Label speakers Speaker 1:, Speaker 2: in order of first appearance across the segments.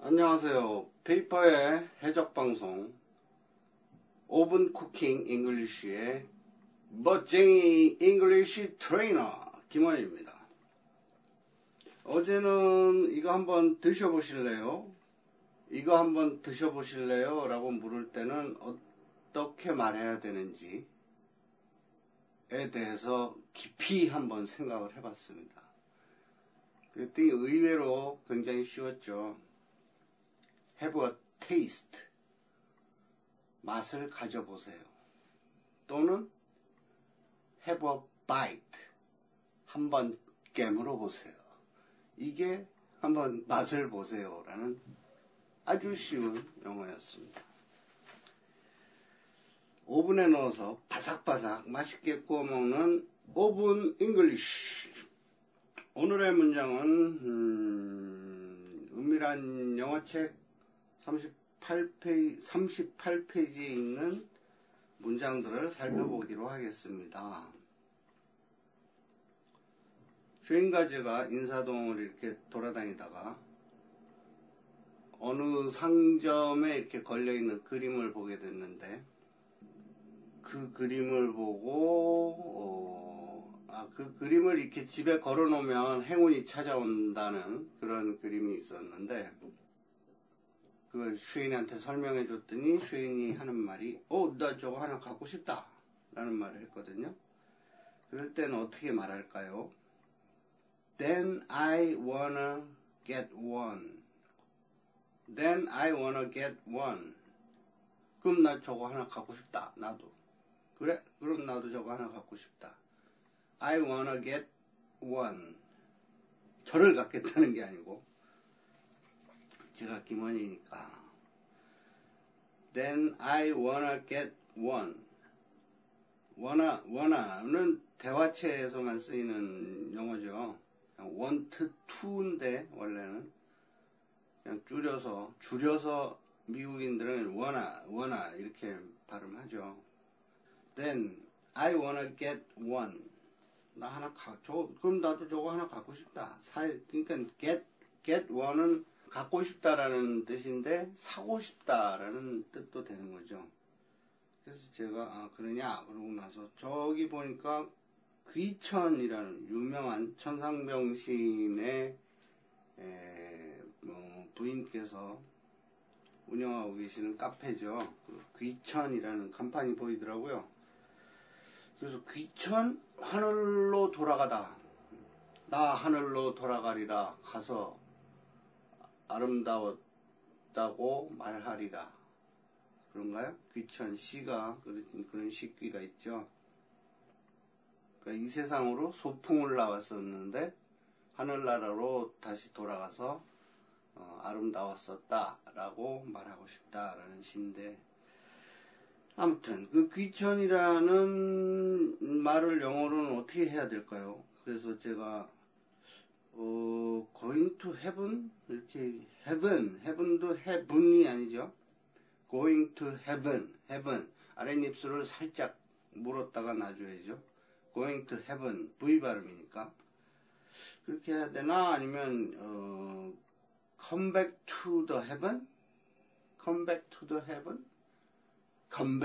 Speaker 1: 안녕하세요. 페이퍼의 해적방송 오븐 쿠킹 잉글리쉬의 멋쟁이 잉글리쉬 트레이너 김원입니다. 어제는 이거 한번 드셔보실래요? 이거 한번 드셔보실래요? 라고 물을 때는 어떻게 말해야 되는지에 대해서 깊이 한번 생각을 해봤습니다. 그랬더니 의외로 굉장히 쉬웠죠. Have a taste. 맛을 가져보세요. 또는 have a bite. 한번 깨물어 보세요. 이게 한번 맛을 보세요. 라는 아주 쉬운 영어였습니다. 오븐에 넣어서 바삭바삭 맛있게 구워 먹는 오븐 잉글리쉬. 오늘의 문장은 은밀한 영어책 38페이지에 있는 문장들을 살펴보기로 하겠습니다. 슈인과 제가 인사동을 이렇게 돌아다니다가 어느 상점에 이렇게 걸려있는 그림을 보게 됐는데 그 그림을 보고 그 그림을 이렇게 집에 걸어놓으면 행운이 찾아온다는 그런 그림이 있었는데 그걸 슈인한테 설명해 줬더니 슈인이 하는 말이 나 저거 하나 갖고 싶다 라는 말을 했거든요. 그럴 때는 어떻게 말할까요? Then I wanna get one. Then I wanna get one. 그럼 나 저거 하나 갖고 싶다. 나도. 그래? 그럼 나도 저거 하나 갖고 싶다. I wanna get one. 저를 갖겠다는 게 아니고 제가 김원이니까 Then I wanna get one. wanna는 대화체에서만 쓰이는 영어죠. want to인데 원래는 그냥 줄여서 미국인들은 wanna 이렇게 발음하죠. Then I wanna get one. 나 하나 그럼 나도 저거 하나 갖고 싶다. 그러니까 get one은 갖고 싶다라는 뜻인데 사고 싶다라는 뜻도 되는 거죠. 그래서 제가 그러냐 그러고 나서 저기 보니까 귀천이라는 유명한 천상병 시인의 부인께서 운영하고 계시는 카페죠. 귀천이라는 간판이 보이더라고요. 그래서 귀천 하늘로 돌아가다. 나 하늘로 돌아가리라. 가서 아름다웠다고 말하리라. 그런가요? 귀천 시가 그런 시귀가 있죠. 그러니까 이 세상으로 소풍을 나왔었는데 하늘나라로 다시 돌아가서 아름다웠었다라고 말하고 싶다라는 시인데 아무튼 그 귀천이라는 말을 영어로는 어떻게 해야 될까요? 그래서 제가 going to heaven 이렇게 heaven도 heaven이 아니죠. going to heaven 아랫입술을 살짝 물었다가 놔줘야죠. going to heaven V 발음이니까 그렇게 해야 되나 아니면 come back to the heaven come back to the heaven come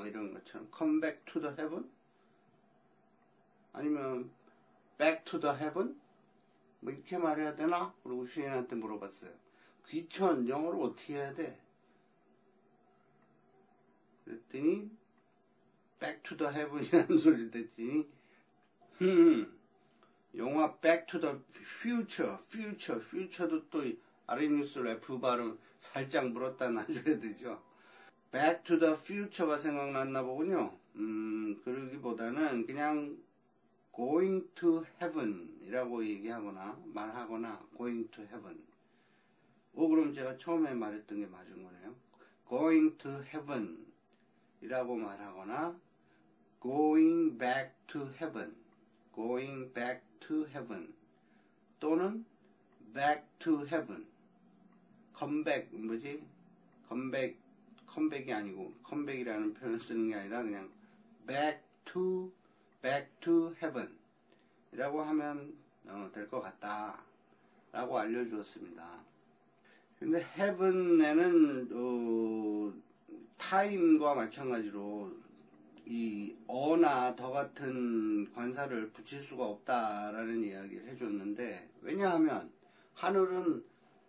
Speaker 1: 이런 것처럼 come back to the heaven 아니면 back to the heaven 뭐 이렇게 말해야 되나? 그리고 슈인한테 물어봤어요. 귀천 영어로 어떻게 해야 돼? 그랬더니 back to the heaven이라는 소리를 듣더니 영화 back to the future도 또 아랫입술 F 발음 살짝 물었다 놔줘야 되죠. back to the future가 생각났나 보군요. 그러기보다는 그냥 going to heaven 이라고 얘기하거나 말하거나 going to heaven. 그럼 제가 처음에 말했던 게 맞은 거네요. going to heaven 이라고 말하거나 going back to heaven 또는 back to heaven 컴백이 아니고 컴백이라는 표현을 쓰는 게 아니라 그냥 back to heaven 이라고 하면 될 것 같다 라고 알려주었습니다. 근데 heaven에는 time과 마찬가지로 이 어나 더 같은 관사를 붙일 수가 없다라는 이야기를 해줬는데, 왜냐하면 하늘은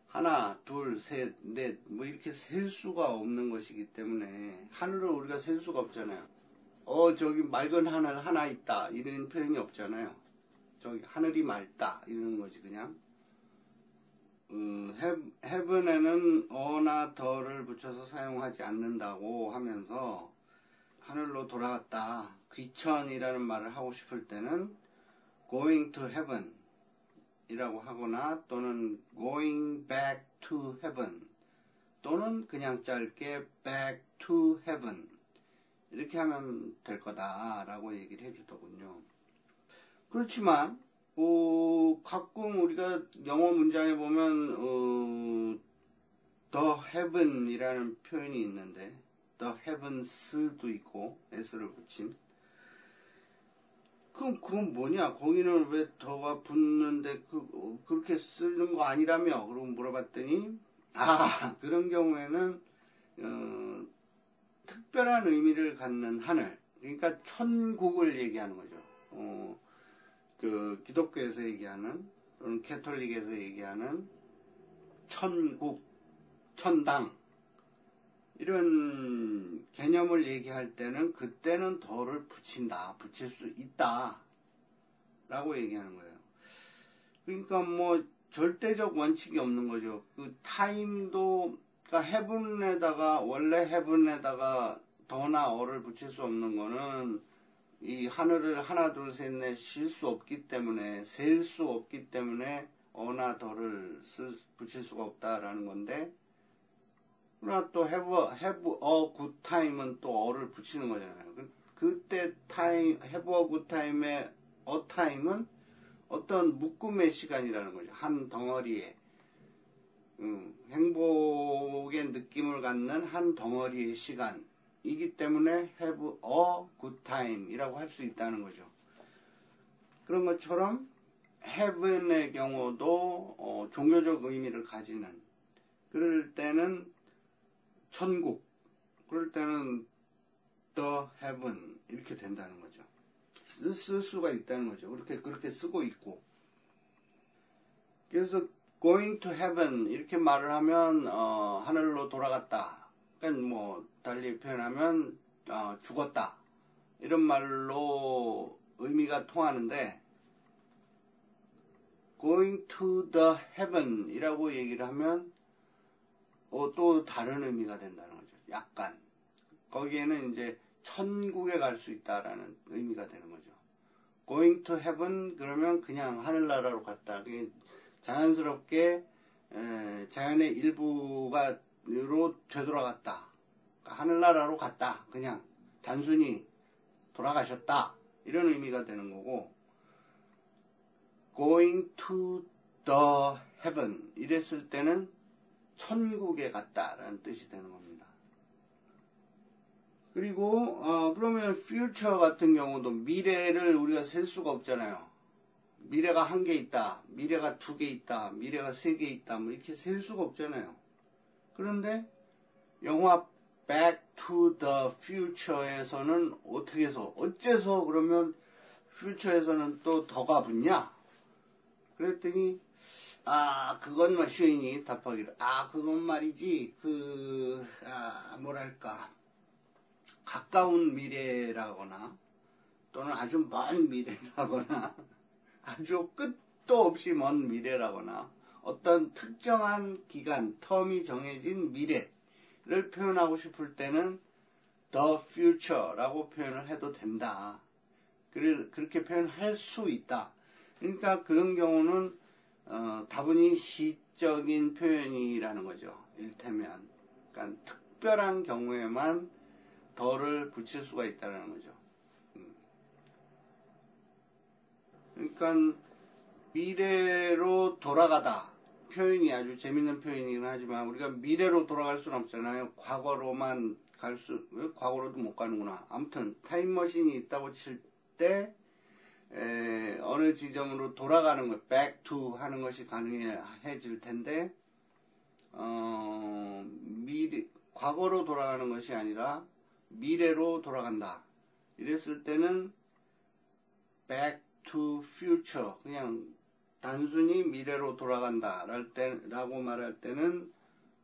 Speaker 1: 하나, 둘, 셋, 넷, 뭐 이렇게 셀 수가 없는 것이기 때문에, 하늘을 우리가 셀 수가 없잖아요. 저기 맑은 하늘 하나 있다, 이런 표현이 없잖아요. 저기 하늘이 맑다, 이러는 거지, 그냥. heaven에는 어나 더를 붙여서 사용하지 않는다고 하면서, 하늘로 돌아갔다, 귀천이라는 말을 하고 싶을 때는 going to heaven 이라고 하거나, 또는 going back to heaven, 또는 그냥 짧게 back to heaven, 이렇게 하면 될 거다라고 얘기를 해주더군요. 그렇지만 가끔 우리가 영어 문장에 보면 the heaven이라는 표현이 있는데, the heavens도 있고 s를 붙인, 그건 뭐냐? 거기는 왜 더가 붙는데 그렇게 쓰는 거 아니라며? 그러고 물어봤더니, 그런 경우에는 특별한 의미를 갖는 하늘, 그러니까 천국을 얘기하는 거죠. 그 기독교에서 얘기하는, 또는 캐톨릭에서 얘기하는 천국, 천당, 이런 개념을 얘기할 때는 그때는 더를 붙일 수 있다 라고 얘기하는 거예요. 그러니까 뭐 절대적 원칙이 없는 거죠. 그 타임도, 그러니까 원래 heaven에다가 더나 어를 붙일 수 없는 거는 이 하늘을 하나 둘 셋 넷 쉴 수 없기 때문에, 셀 수 없기 때문에 어나 더를 붙일 수가 없다라는 건데, 그러나 또 have a good time은 또 어를 붙이는 거잖아요. 그때 have a good time의 a time은 어떤 묶음의 시간이라는 거죠. 한 덩어리에 행복의 느낌을 갖는 한 덩어리의 시간이기 때문에 have a good time이라고 할 수 있다는 거죠. 그런 것처럼 heaven의 경우도 종교적 의미를 가지는, 그럴 때는 천국, 그럴 때는 the heaven 이렇게 된다는 거죠. 쓸 수가 있다는 거죠. 그렇게 쓰고 있고. 그래서 going to heaven 이렇게 말을 하면 하늘로 돌아갔다, 그러니까 뭐 달리 표현하면 죽었다, 이런 말로 의미가 통하는데, going to the heaven 이라고 얘기를 하면 또 다른 의미가 된다는 거죠. 약간 거기에는 이제 천국에 갈 수 있다라는 의미가 되는 거죠. going to heaven 그러면 그냥 하늘나라로 갔다, 자연스럽게 자연의 일부가로 되돌아갔다, 하늘나라로 갔다, 그냥 단순히 돌아가셨다, 이런 의미가 되는 거고, going to the heaven 이랬을 때는 천국에 갔다라는 뜻이 되는 겁니다. 그리고 그러면 future 같은 경우도 미래를 우리가 셀 수가 없잖아요. 미래가 한 개 있다, 미래가 두 개 있다, 미래가 세 개 있다, 뭐 이렇게 셀 수가 없잖아요. 그런데 영화 Back to the Future에서는 어째서 그러면 future에서는 또 더가 붙냐? 그랬더니 그건 뭐 슈인이 답하기를, 그건 말이지, 뭐랄까, 가까운 미래라거나, 또는 아주 먼 미래라거나, 아주 끝도 없이 먼 미래라거나, 어떤 특정한 기간, 텀이 정해진 미래를 표현하고 싶을 때는 the future라고 표현을 해도 된다. 그렇게 표현할 수 있다. 그러니까 그런 경우는 다분히 시적인 표현이라는 거죠. 일테면, 그러니까 특별한 경우에만 더를 붙일 수가 있다는 거죠. 그러니까 미래로 돌아가다 표현이 아주 재밌는 표현이긴 하지만, 우리가 미래로 돌아갈 수는 없잖아요. 과거로만 왜 과거로도 못 가는구나. 아무튼 타임머신이 있다고 칠 때 어느 지점으로 돌아가는 것, back to 하는 것이 가능해질 텐데, 과거로 돌아가는 것이 아니라 미래로 돌아간다. 이랬을 때는 back to future, 그냥 단순히 미래로 돌아간다 라고 말할 때는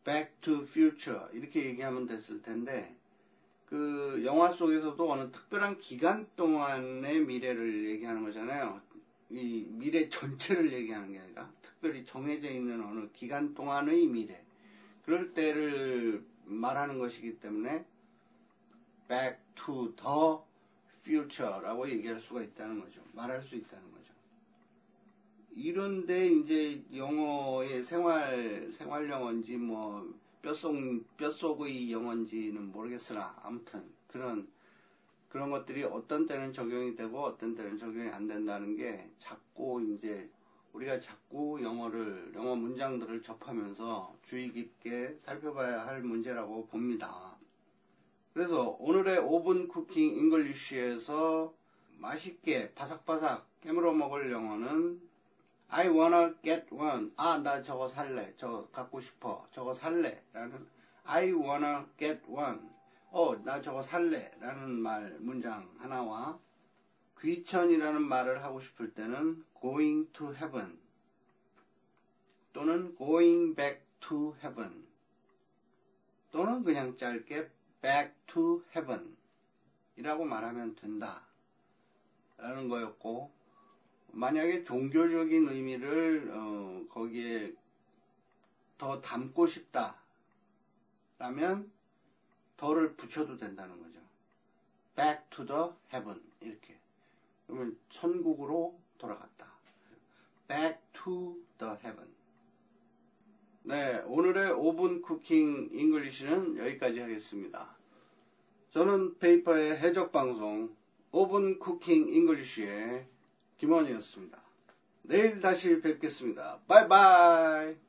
Speaker 1: back to future 이렇게 얘기하면 됐을 텐데, 그 영화 속에서도 어느 특별한 기간 동안의 미래를 얘기하는 거잖아요. 이 미래 전체를 얘기하는 게 아니라 특별히 정해져 있는 어느 기간 동안의 미래, 그럴 때를 말하는 것이기 때문에 back to the future라고 얘기할 수가 있다는 거죠. 말할 수 있다는 거죠. 이런데 이제 영어의 생활 영어인지 뭐 뼛속의 영어인지는 모르겠으나 아무튼 그런 것들이 어떤 때는 적용이 되고 어떤 때는 적용이 안 된다는 게 우리가 자꾸 영어 문장들을 접하면서 주의 깊게 살펴봐야 할 문제라고 봅니다. 그래서 오늘의 5분 쿠킹 잉글리쉬에서 맛있게 바삭바삭 깨물어 먹을 영어는 I wanna get one. 나 저거 살래. 저거 갖고 싶어. 저거 살래. 라는 I wanna get one. 나 저거 살래. 라는 문장 하나와 귀천이라는 말을 하고 싶을 때는 going to heaven 또는 going back to heaven 또는 그냥 짧게 back to heaven 이라고 말하면 된다 라는 거였고, 만약에 종교적인 의미를 거기에 더 담고 싶다 라면 더를 붙여도 된다는 거죠. back to the heaven 이렇게. 그러면 천국으로 돌아갔다. back to the heaven. 네, 오늘의 5분 쿠킹 잉글리시는 여기까지 하겠습니다. 저는 페이퍼의 해적방송 5분 쿠킹 잉글리시의 김원이었습니다. 내일 다시 뵙겠습니다. 바이바이.